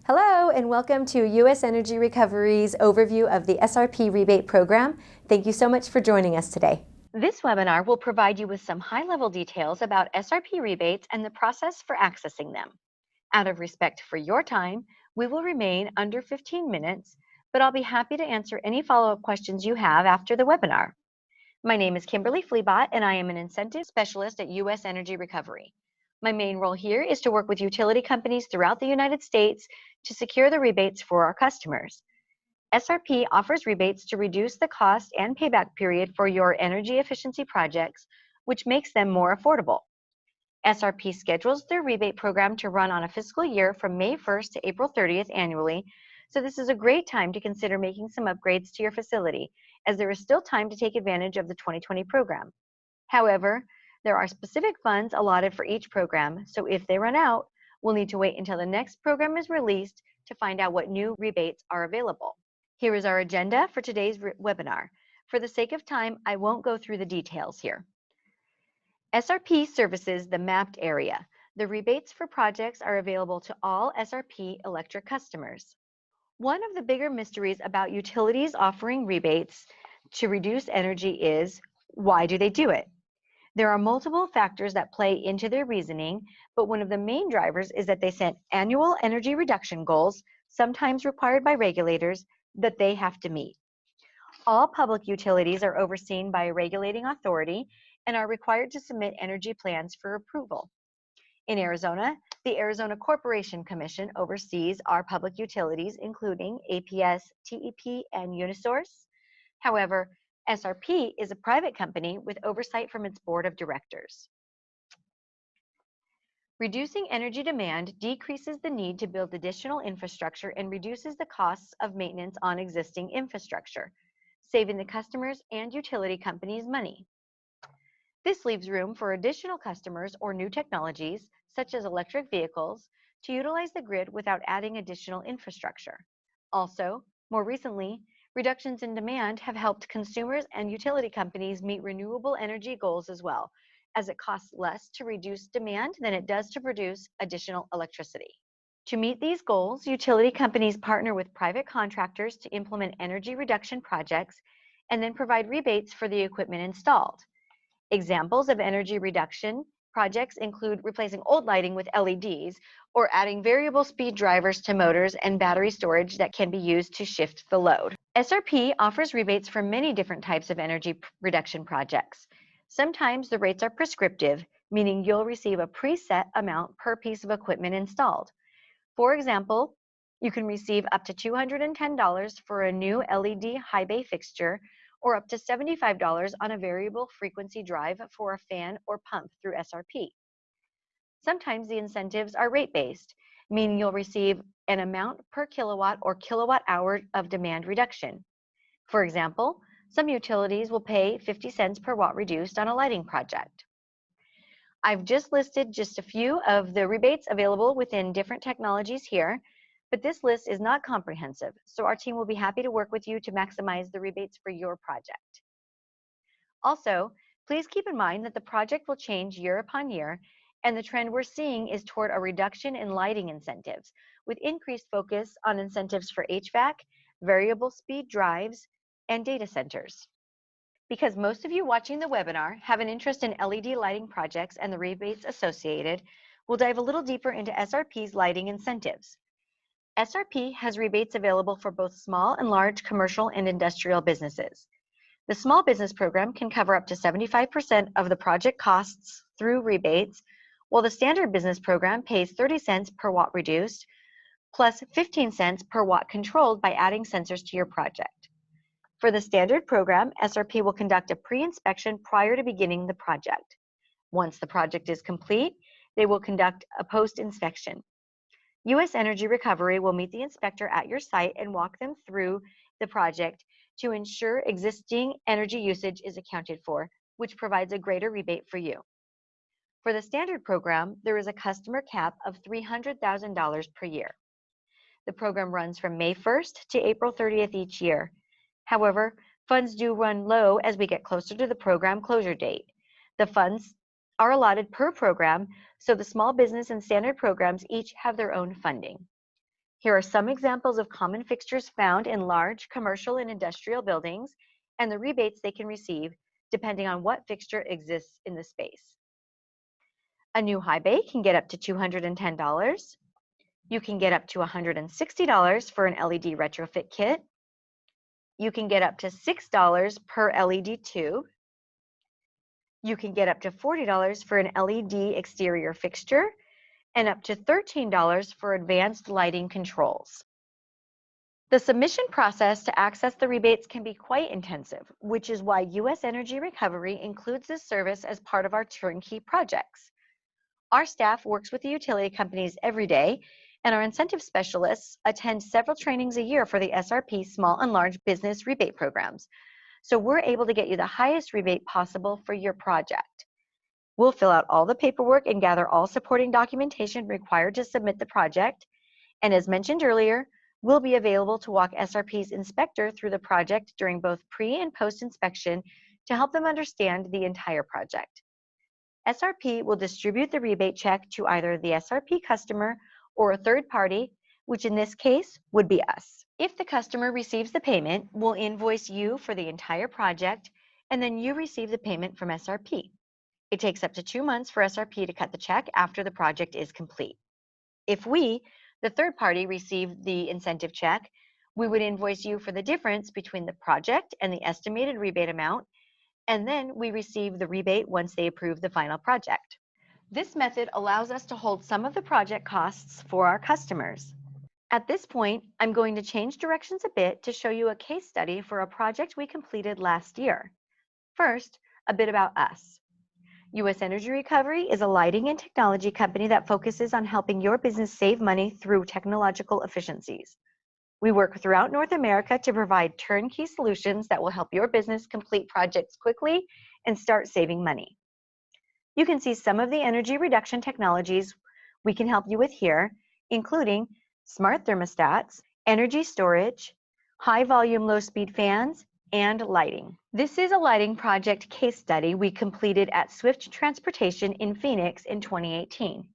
Hello and welcome to U.S. Energy Recovery's overview of the SRP rebate program. Thank you so much for joining us today. This webinar will provide you with some high-level details about SRP rebates and the process for accessing them. Out of respect for your time, we will remain under 15 minutes, but I'll be happy to answer any follow-up questions you have after the webinar. My name is Kimberly Flebotte and I am an incentive specialist at U.S. Energy Recovery. My main role here is to work with utility companies throughout the United States to secure the rebates for our customers. SRP offers rebates to reduce the cost and payback period for your energy efficiency projects, which makes them more affordable. SRP schedules their rebate program to run on a fiscal year from May 1st to April 30th annually, so this is a great time to consider making some upgrades to your facility, as there is still time to take advantage of the 2020 program. However, there are specific funds allotted for each program, so if they run out, we'll need to wait until the next program is released to find out what new rebates are available. Here is our agenda for today's webinar. For the sake of time, I won't go through the details here. SRP services the mapped area. The rebates for projects are available to all SRP electric customers. One of the bigger mysteries about utilities offering rebates to reduce energy is, why do they do it? There are multiple factors that play into their reasoning, but one of the main drivers is that they set annual energy reduction goals, sometimes required by regulators, that they have to meet. All public utilities are overseen by a regulating authority and are required to submit energy plans for approval. In Arizona, the Arizona Corporation Commission oversees our public utilities, including APS, TEP, and UniSource. However, SRP is a private company with oversight from its board of directors. Reducing energy demand decreases the need to build additional infrastructure and reduces the costs of maintenance on existing infrastructure, saving the customers and utility companies money. This leaves room for additional customers or new technologies, such as electric vehicles, to utilize the grid without adding additional infrastructure. Also, more recently, reductions in demand have helped consumers and utility companies meet renewable energy goals as well, as it costs less to reduce demand than it does to produce additional electricity. To meet these goals, utility companies partner with private contractors to implement energy reduction projects and then provide rebates for the equipment installed. Examples of energy reduction projects include replacing old lighting with LEDs or adding variable speed drivers to motors and battery storage that can be used to shift the load. SRP offers rebates for many different types of energy reduction projects. Sometimes the rates are prescriptive, meaning you'll receive a preset amount per piece of equipment installed. For example, you can receive up to $210 for a new LED high bay fixture or up to $75 on a variable frequency drive for a fan or pump through SRP. Sometimes the incentives are rate-based, meaning you'll receive an amount per kilowatt or kilowatt hour of demand reduction. For example, some utilities will pay 50 cents per watt reduced on a lighting project. I've just listed just a few of the rebates available within different technologies here, but this list is not comprehensive, so our team will be happy to work with you to maximize the rebates for your project. Also, please keep in mind that the project will change year upon year, and the trend we're seeing is toward a reduction in lighting incentives, with increased focus on incentives for HVAC, variable speed drives, and data centers. Because most of you watching the webinar have an interest in LED lighting projects and the rebates associated, we'll dive a little deeper into SRP's lighting incentives. SRP has rebates available for both small and large commercial and industrial businesses. The small business program can cover up to 75% of the project costs through rebates, while the standard business program pays 30 cents per watt reduced, plus 15 cents per watt controlled by adding sensors to your project. For the standard program, SRP will conduct a pre-inspection prior to beginning the project. Once the project is complete, they will conduct a post-inspection. U.S. Energy Recovery will meet the inspector at your site and walk them through the project to ensure existing energy usage is accounted for, which provides a greater rebate for you. For the standard program, there is a customer cap of $300,000 per year. The program runs from May 1st to April 30th each year. However, funds do run low as we get closer to the program closure date. The funds are allotted per program, so the small business and standard programs each have their own funding. Here are some examples of common fixtures found in large commercial and industrial buildings and the rebates they can receive depending on what fixture exists in the space. A new high bay can get up to $210. You can get up to $160 for an LED retrofit kit. You can get up to $6 per LED tube. You can get up to $40 for an LED exterior fixture and up to $13 for advanced lighting controls. The submission process to access the rebates can be quite intensive, which is why U.S. Energy Recovery includes this service as part of our turnkey projects. Our staff works with the utility companies every day, and our incentive specialists attend several trainings a year for the SRP small and large business rebate programs. So we're able to get you the highest rebate possible for your project. We'll fill out all the paperwork and gather all supporting documentation required to submit the project. And as mentioned earlier, we'll be available to walk SRP's inspector through the project during both pre- and post-inspection to help them understand the entire project. SRP will distribute the rebate check to either the SRP customer or a third party, which in this case would be us. If the customer receives the payment, we'll invoice you for the entire project, and then you receive the payment from SRP. It takes up to 2 months for SRP to cut the check after the project is complete. If we, the third party, receive the incentive check, we would invoice you for the difference between the project and the estimated rebate amount, and then we receive the rebate once they approve the final project. This method allows us to hold some of the project costs for our customers. At this point, I'm going to change directions a bit to show you a case study for a project we completed last year. First, a bit about us. U.S. Energy Recovery is a lighting and technology company that focuses on helping your business save money through technological efficiencies. We work throughout North America to provide turnkey solutions that will help your business complete projects quickly and start saving money. You can see some of the energy reduction technologies we can help you with here, including smart thermostats, energy storage, high volume low speed fans, and lighting. This is a lighting project case study we completed at Swift Transportation in Phoenix in 2018.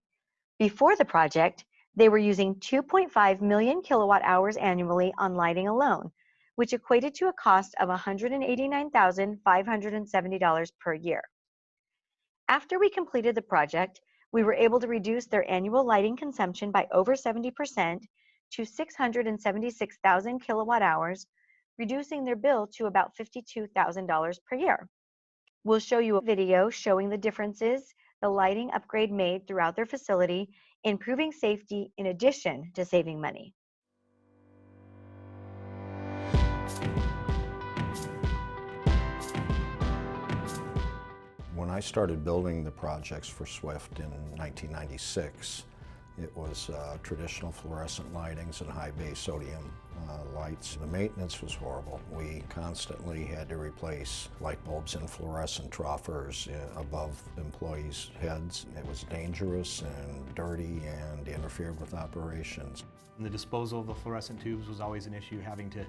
Before the project, they were using 2.5 million kilowatt hours annually on lighting alone, which equated to a cost of $189,570 per year. After we completed the project, we were able to reduce their annual lighting consumption by over 70% to 676,000 kilowatt hours, reducing their bill to about $52,000 per year. We'll show you a video showing the differences the lighting upgrade made throughout their facility, improving safety in addition to saving money. When I started building the projects for Swift in 1996, it was traditional fluorescent lightings and high bay sodium lights. The maintenance was horrible. We constantly had to replace light bulbs and fluorescent troughers above employees' heads. It was dangerous and dirty and interfered with operations. The disposal of the fluorescent tubes was always an issue, having to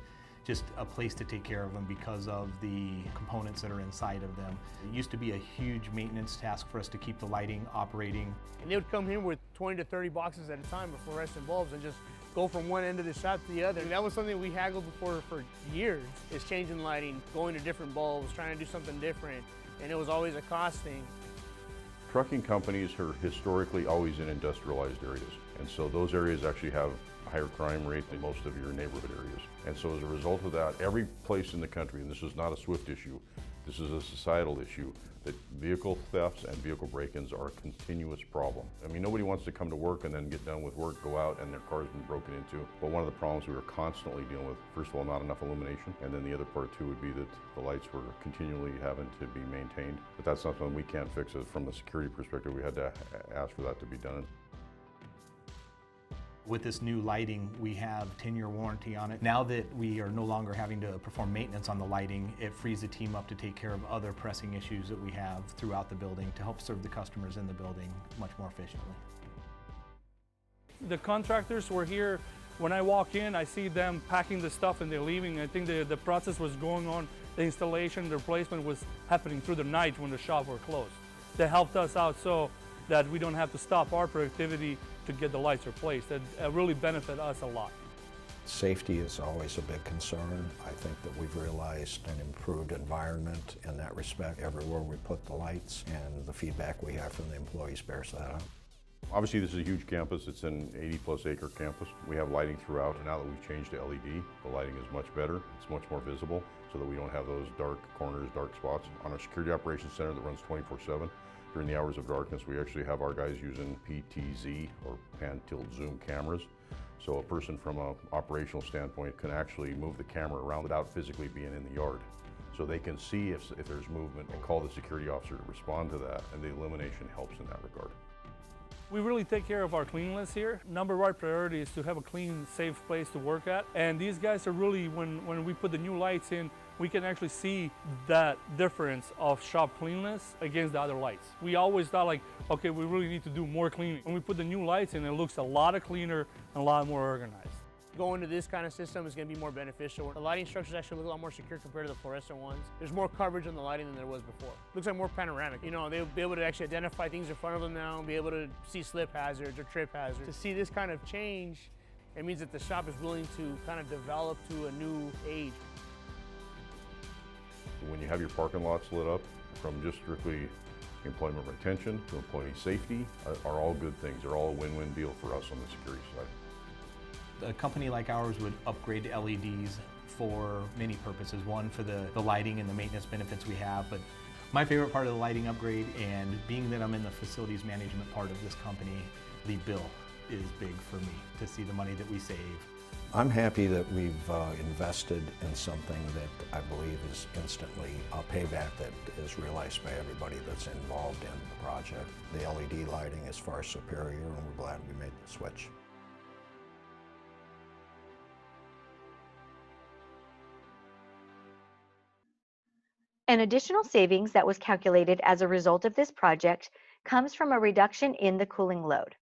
just a place to take care of them because of the components that are inside of them. It used to be a huge maintenance task for us to keep the lighting operating. And they would come here with 20 to 30 boxes at a time of fluorescent bulbs and just go from one end of the shop to the other. And that was something we haggled before for years, is changing lighting, going to different bulbs, trying to do something different. And it was always a cost thing. Trucking companies are historically always in industrialized areas. And so those areas actually have a higher crime rate than most of your neighborhood areas. And so as a result of that, every place in the country, and this is not a Swift issue, this is a societal issue, that vehicle thefts and vehicle break-ins are a continuous problem. I mean, nobody wants to come to work and then get done with work, go out, and their car's been broken into. But one of the problems we were constantly dealing with, first of all, not enough illumination, and then the other part too would be that the lights were continually having to be maintained. But that's not something we can't fix. From a security perspective, we had to ask for that to be done. With this new lighting, we have 10-year warranty on it. Now that we are no longer having to perform maintenance on the lighting, it frees the team up to take care of other pressing issues that we have throughout the building to help serve the customers in the building much more efficiently. The contractors were here. When I walk in, I see them packing the stuff and they're leaving. I think the process was going on. The installation, the replacement was happening through the night when the shop were closed. They helped us out so that we don't have to stop our productivity to get the lights replaced. That really benefit us a lot. Safety is always a big concern. I think that we've realized an improved environment in that respect everywhere we put the lights, and the feedback we have from the employees bears that out. Obviously, this is a huge campus. It's an 80-plus acre campus. We have lighting throughout, and now that we've changed to LED, the lighting is much better. It's much more visible so that we don't have those dark corners, dark spots. On our security operations center that runs 24/7, during the hours of darkness, we actually have our guys using PTZ, or pan, tilt, zoom cameras. So a person from an operational standpoint can actually move the camera around without physically being in the yard. So they can see if there's movement and call the security officer to respond to that, and the illumination helps in that regard. We really take care of our cleanliness here. Number one priority is to have a clean, safe place to work at. And these guys are really, when we put the new lights in, we can actually see that difference of shop cleanliness against the other lights. We always thought like, okay, we really need to do more cleaning. When we put the new lights in, it looks a lot cleaner and a lot more organized. Going to this kind of system is going to be more beneficial. The lighting structures actually look a lot more secure compared to the fluorescent ones. There's more coverage on the lighting than there was before. Looks like more panoramic. You know, they'll be able to actually identify things in front of them now, and be able to see slip hazards or trip hazards. To see this kind of change, it means that the shop is willing to kind of develop to a new age. When you have your parking lots lit up, from just strictly employment retention to employee safety, are all good things. They're all a win-win deal for us on the security side. A company like ours would upgrade to LEDs for many purposes. One, for the lighting and the maintenance benefits we have, but my favorite part of the lighting upgrade, and being that I'm in the facilities management part of this company, the bill is big for me to see the money that we save. I'm happy that we've invested in something that I believe is instantly a payback that is realized by everybody that's involved in the project. The LED lighting is far superior, and we're glad we made the switch. An additional savings that was calculated as a result of this project comes from a reduction in the cooling load.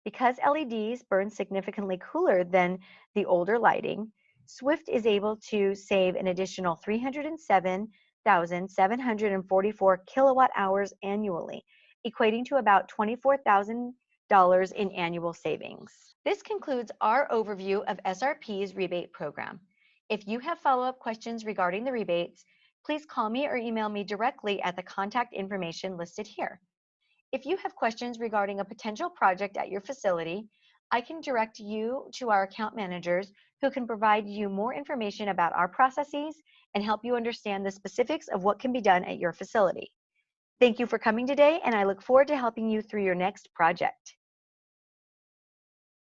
Because LEDs burn significantly cooler than the older lighting, Swift is able to save an additional 307,744 kilowatt hours annually, equating to about $24,000 in annual savings. This concludes our overview of SRP's rebate program. If you have follow-up questions regarding the rebates, please call me or email me directly at the contact information listed here. If you have questions regarding a potential project at your facility, I can direct you to our account managers who can provide you more information about our processes and help you understand the specifics of what can be done at your facility. Thank you for coming today, and I look forward to helping you through your next project.